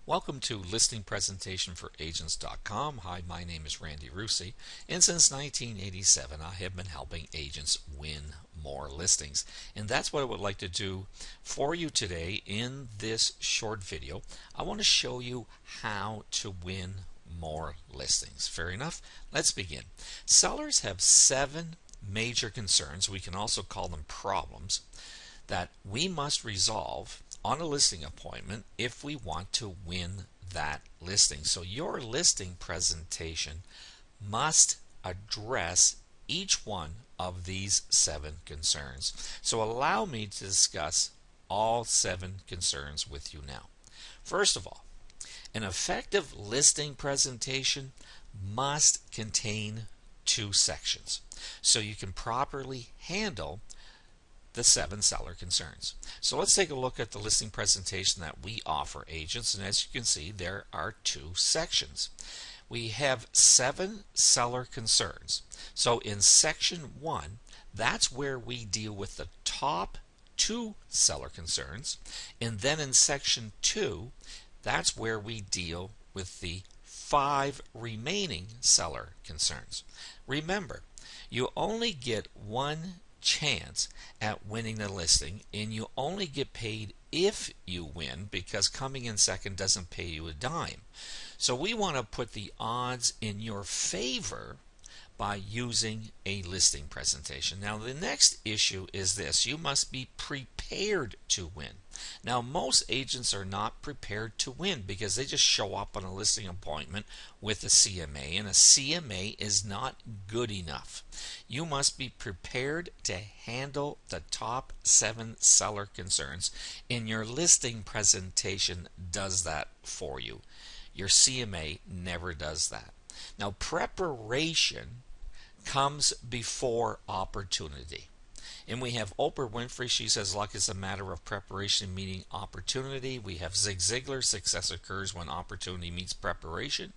Welcome to Listing Presentation for Agents.com. Hi, my name is Randy Russi, and since 1987 I have been helping agents win more listings. And that's what I would like to do for you today in this short video. I want to show you how to win more listings. Fair enough? Let's begin. Sellers have 7 major concerns, we can also call them problems, that we must resolve on a listing appointment if we want to win that listing. So your listing presentation must address each one of these 7 concerns. So allow me to discuss all 7 concerns with you now. First of all, an effective listing presentation must contain 2 sections so you can properly handle the 7 seller concerns. So let's take a look at the listing presentation that we offer agents, and as you can see there are 2 sections. We have 7 seller concerns. So in section 1, that's where we deal with the top 2 seller concerns, and then in section 2, that's where we deal with the 5 remaining seller concerns. Remember, you only get one chance at winning the listing, and you only get paid if you win, because coming in second doesn't pay you a dime. So we want to put the odds in your favor by using a listing presentation. Now the next issue is this: you must be prepared to win. Now most agents are not prepared to win because they just show up on a listing appointment with a CMA, and a CMA is not good enough. You must be prepared to handle the top 7 seller concerns, and your listing presentation does that for you. Your CMA never does that. Now preparation comes before opportunity. And we have Oprah Winfrey, she says luck is a matter of preparation meeting opportunity. We have Zig Ziglar, success occurs when opportunity meets preparation.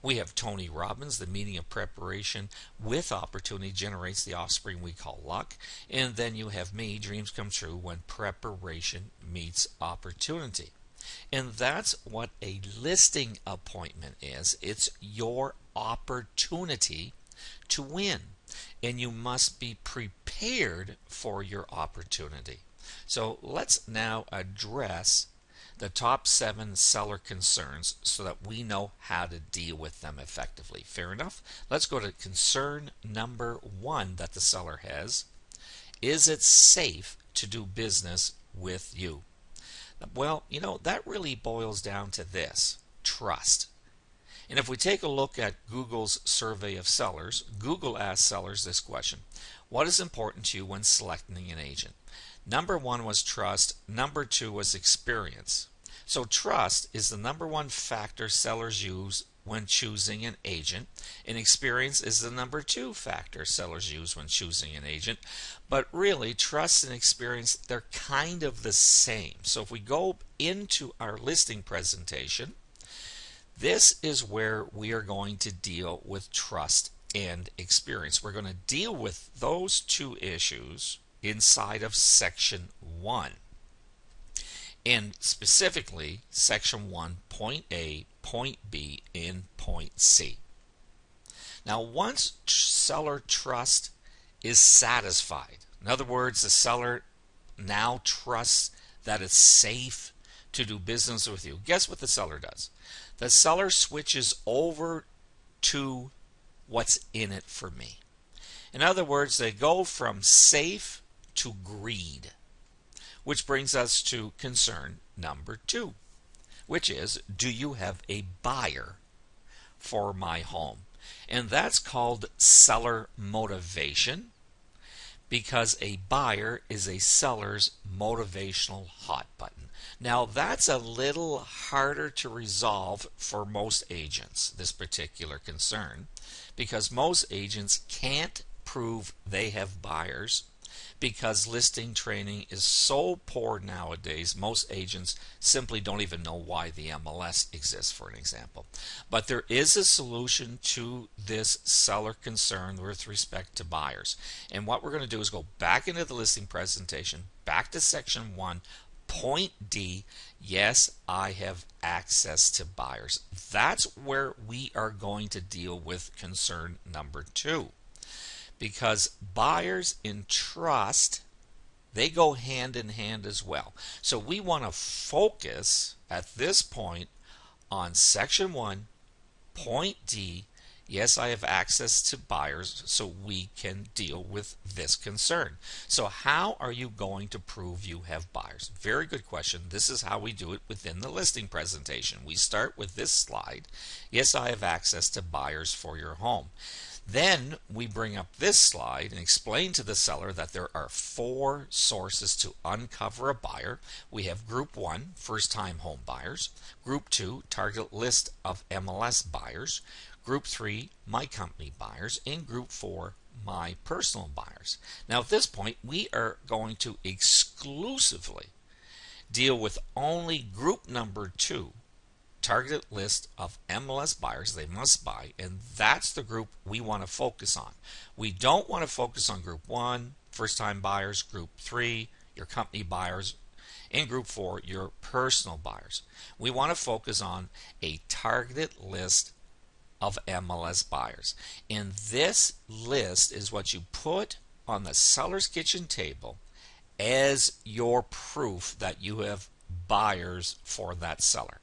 We have Tony Robbins, the meeting of preparation with opportunity generates the offspring we call luck. And then you have me, dreams come true when preparation meets opportunity. And that's what a listing appointment is. It's your opportunity to win, and you must be prepared for your opportunity. So let's now address the top 7 seller concerns so that we know how to deal with them effectively. Fair enough? Let's go to concern number 1 that the seller has. Is it safe to do business with you? Well, you know, that really boils down to this: trust. And if we take a look at Google's survey of sellers, Google asked sellers this question: what is important to you when selecting an agent? Number 1 was trust. Number 2 was experience. So trust is the number 1 factor sellers use when choosing an agent, and experience is the number 2 factor sellers use when choosing an agent. But really, trust and experience, they're kind of the same. So if we go into our listing presentation, this is where we are going to deal with trust and experience. We're going to deal with those 2 issues inside of section 1. And specifically, section 1, point A, point B, and point C. Now, once seller trust is satisfied, in other words, the seller now trusts that it's safe to do business with you, guess what the seller does? The seller switches over to what's in it for me. In other words, they go from safe to greed, which brings us to concern number 2, which is, do you have a buyer for my home? And that's called seller motivation, because a buyer is a seller's motivational hot button. Now that's a little harder to resolve for most agents, this particular concern, because most agents can't prove they have buyers because listing training is so poor nowadays. Most agents simply don't even know why the MLS exists, for an example. But there is a solution to this seller concern with respect to buyers. And what we're going to do is go back into the listing presentation, back to section 1, Point D, yes, I have access to buyers. That's where we are going to deal with concern number 2. Because buyers and trust, they go hand in hand as well. So we want to focus at this point on section 1, point D, yes, I have access to buyers, so we can deal with this concern. So how are you going to prove you have buyers? Very good question. This is how we do it within the listing presentation. We start with this slide. Yes, I have access to buyers for your home. Then we bring up this slide and explain to the seller that there are 4 sources to uncover a buyer. We have group 1, first-time home buyers, group 2, target list of MLS buyers, group 3, my company buyers, and group 4, my personal buyers. Now at this point we are going to exclusively deal with only group number 2, targeted list of MLS buyers they must buy, and that's the group we want to focus on. We don't want to focus on group 1, first-time buyers, group 3, your company buyers, and group 4, your personal buyers. We want to focus on a targeted list of MLS buyers. And this list is what you put on the seller's kitchen table as your proof that you have buyers for that seller.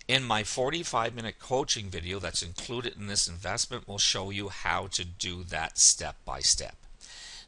In my 45-minute coaching video that's included in this investment, will show you how to do that step by step.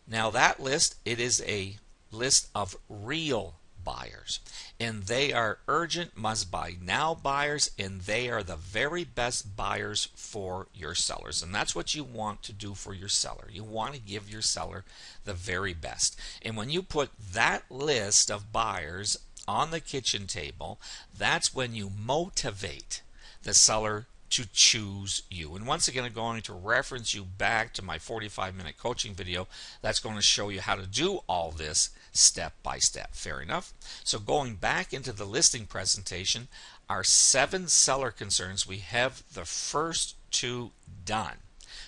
Now that list, it is a list of real buyers, and they are urgent, must buy now buyers, and they are the very best buyers for your sellers. And that's what you want to do for your seller. You want to give your seller the very best. And when you put that list of buyers on the kitchen table, that's when you motivate the seller to choose you. And once again, I'm going to reference you back to my 45-minute coaching video that's going to show you how to do all this step by step. Fair enough? So going back into the listing presentation, our 7 seller concerns, we have the first 2 done.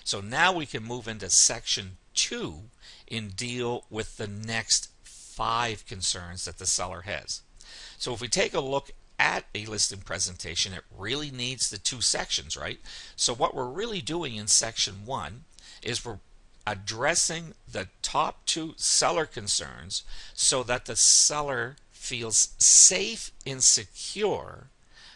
So now we can move into section 2 and deal with the next 5 concerns that the seller has. So if we take a look at a listing presentation, it really needs the 2 sections, right? So what we're really doing in section 1 is we're addressing the top 2 seller concerns so that the seller feels safe and secure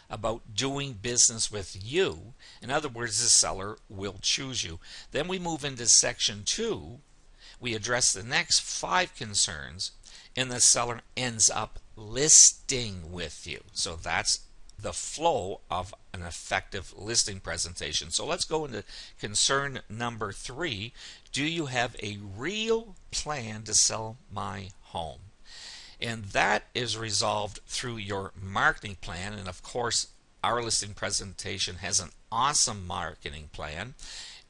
about doing business with you. In other words, the seller will choose you. Then we move into section 2. We address the next 5 concerns, and the seller ends up listing with you. So that's the flow of an effective listing presentation. So let's go into concern number 3. Do you have a real plan to sell my home? And that is resolved through your marketing plan. And of course, our listing presentation has an awesome marketing plan.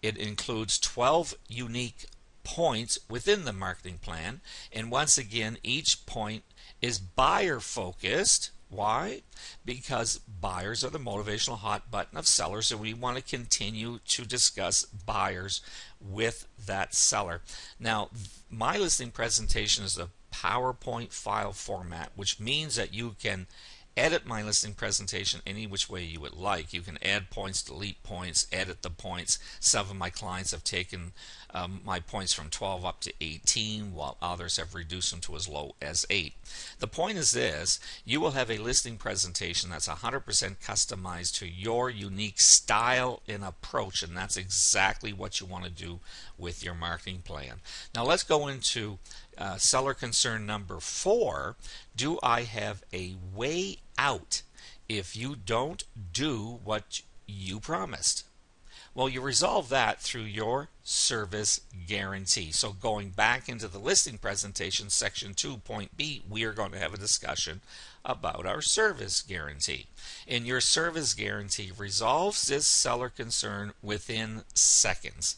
It includes 12 unique points within the marketing plan. And once again, each point is buyer focused. Why? Because buyers are the motivational hot button of sellers, and we want to continue to discuss buyers with that seller. Now, my listing presentation is a PowerPoint file format, which means that you can edit my listing presentation any which way you would like. You can add points, delete points, edit the points. Some of my clients have taken my points from 12 up to 18, while others have reduced them to as low as 8. The point is this: you will have a listing presentation that's 100% customized to your unique style and approach, and that's exactly what you want to do with your marketing plan. Now let's go into seller concern number 4. Do I have a way out if you don't do what you promised? Well, you resolve that through your service guarantee. So going back into the listing presentation, section 2, point B, we are going to have a discussion about our service guarantee. And your service guarantee resolves this seller concern within seconds.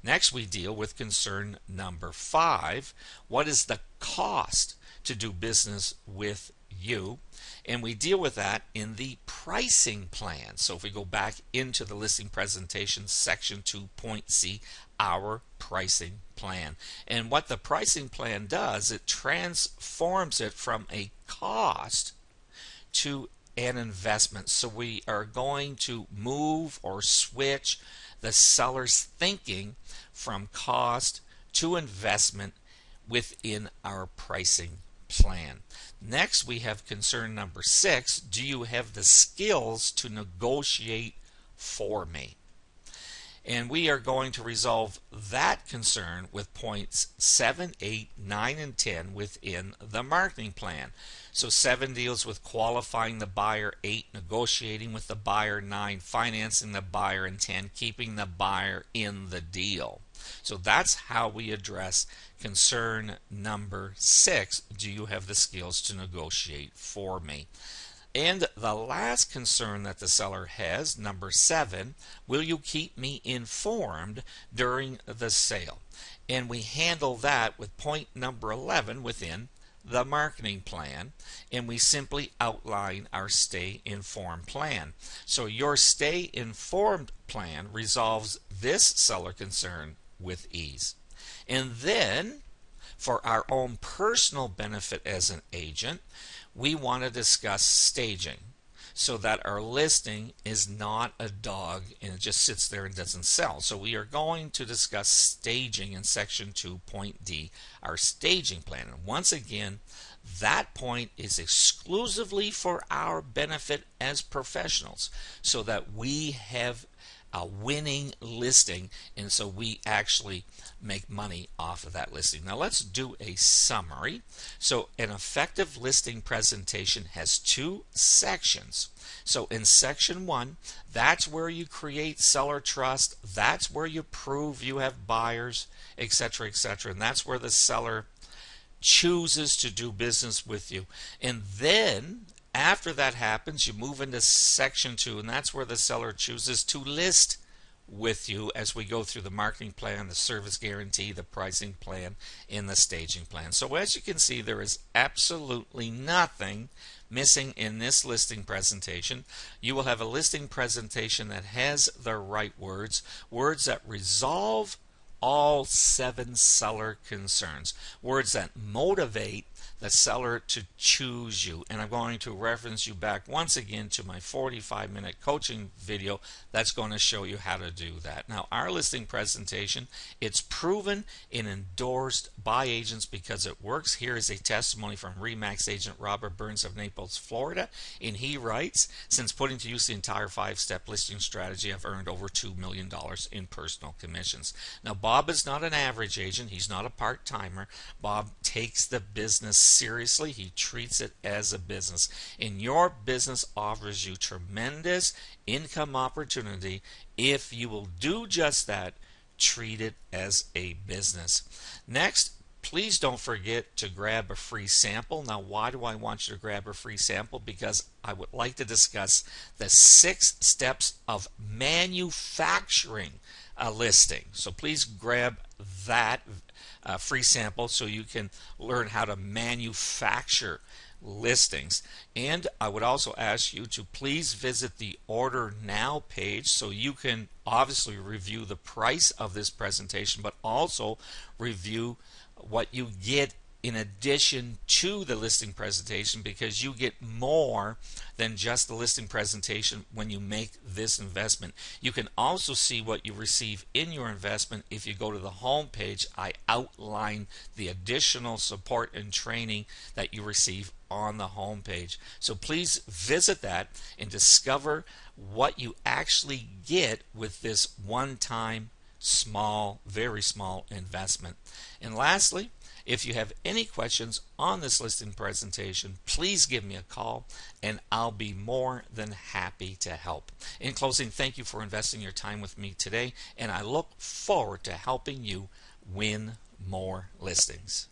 Next, we deal with concern number 5. What is the cost to do business with you? And we deal with that in the pricing plan. So if we go back into the listing presentation, section 2.c, our pricing plan. And what the pricing plan does, it transforms it from a cost to an investment. So we are going to move or switch the seller's thinking from cost to investment within our pricing plan. Next, we have concern number 6. Do you have the skills to negotiate for me? And we are going to resolve that concern with points 7, 8, 9, and 10 within the marketing plan. So 7 deals with qualifying the buyer, 8 negotiating with the buyer, 9 financing the buyer, and 10 keeping the buyer in the deal. So that's how we address concern number 6. Do you have the skills to negotiate for me? And the last concern that the seller has, number 7, will you keep me informed during the sale? And we handle that with point number 11 within the marketing plan, and we simply outline our stay informed plan. So your stay informed plan resolves this seller concern with ease. And then, for our own personal benefit as an agent, we want to discuss staging so that our listing is not a dog and it just sits there and doesn't sell. So we are going to discuss staging in section 2.d, our staging plan. And once again, that point is exclusively for our benefit as professionals so that we have a winning listing, and so we actually make money off of that listing. Now let's do a summary. So an effective listing presentation has 2 sections. So in section 1, that's where you create seller trust, that's where you prove you have buyers, etc., etc., and that's where the seller chooses to do business with you. And then after that happens, you move into section 2, and that's where the seller chooses to list with you as we go through the marketing plan, the service guarantee, the pricing plan, and the staging plan. So as you can see, there is absolutely nothing missing in this listing presentation. You will have a listing presentation that has the right words, words that resolve all 7 seller concerns, words that motivate the seller to choose you. And I'm going to reference you back once again to my 45-minute coaching video that's going to show you how to do that. Now, our listing presentation, it's proven and endorsed by agents because it works. Here is a testimony from RE/MAX agent Robert Burns of Naples, Florida, and he writes, since putting to use the entire 5-step listing strategy, I've earned over $2 million in personal commissions. Now, Bob is not an average agent. He's not a part-timer. Bob takes the business seriously. He treats it as a business. And your business offers you tremendous income opportunity if you will do just that. Treat it as a business. Next, please don't forget to grab a free sample. Now, why do I want you to grab a free sample? Because I would like to discuss the 6 steps of manufacturing a listing. So please grab that free sample so you can learn how to manufacture listings. And I would also ask you to please visit the Order Now page so you can obviously review the price of this presentation, but also review what you get in addition to the listing presentation, because you get more than just the listing presentation when you make this investment. You can also see what you receive in your investment if you go to the home page. I outline the additional support and training that you receive on the home page. So please visit that and discover what you actually get with this one-time small, very small investment. And lastly, if you have any questions on this listing presentation, please give me a call and I'll be more than happy to help. In closing, thank you for investing your time with me today, and I look forward to helping you win more listings.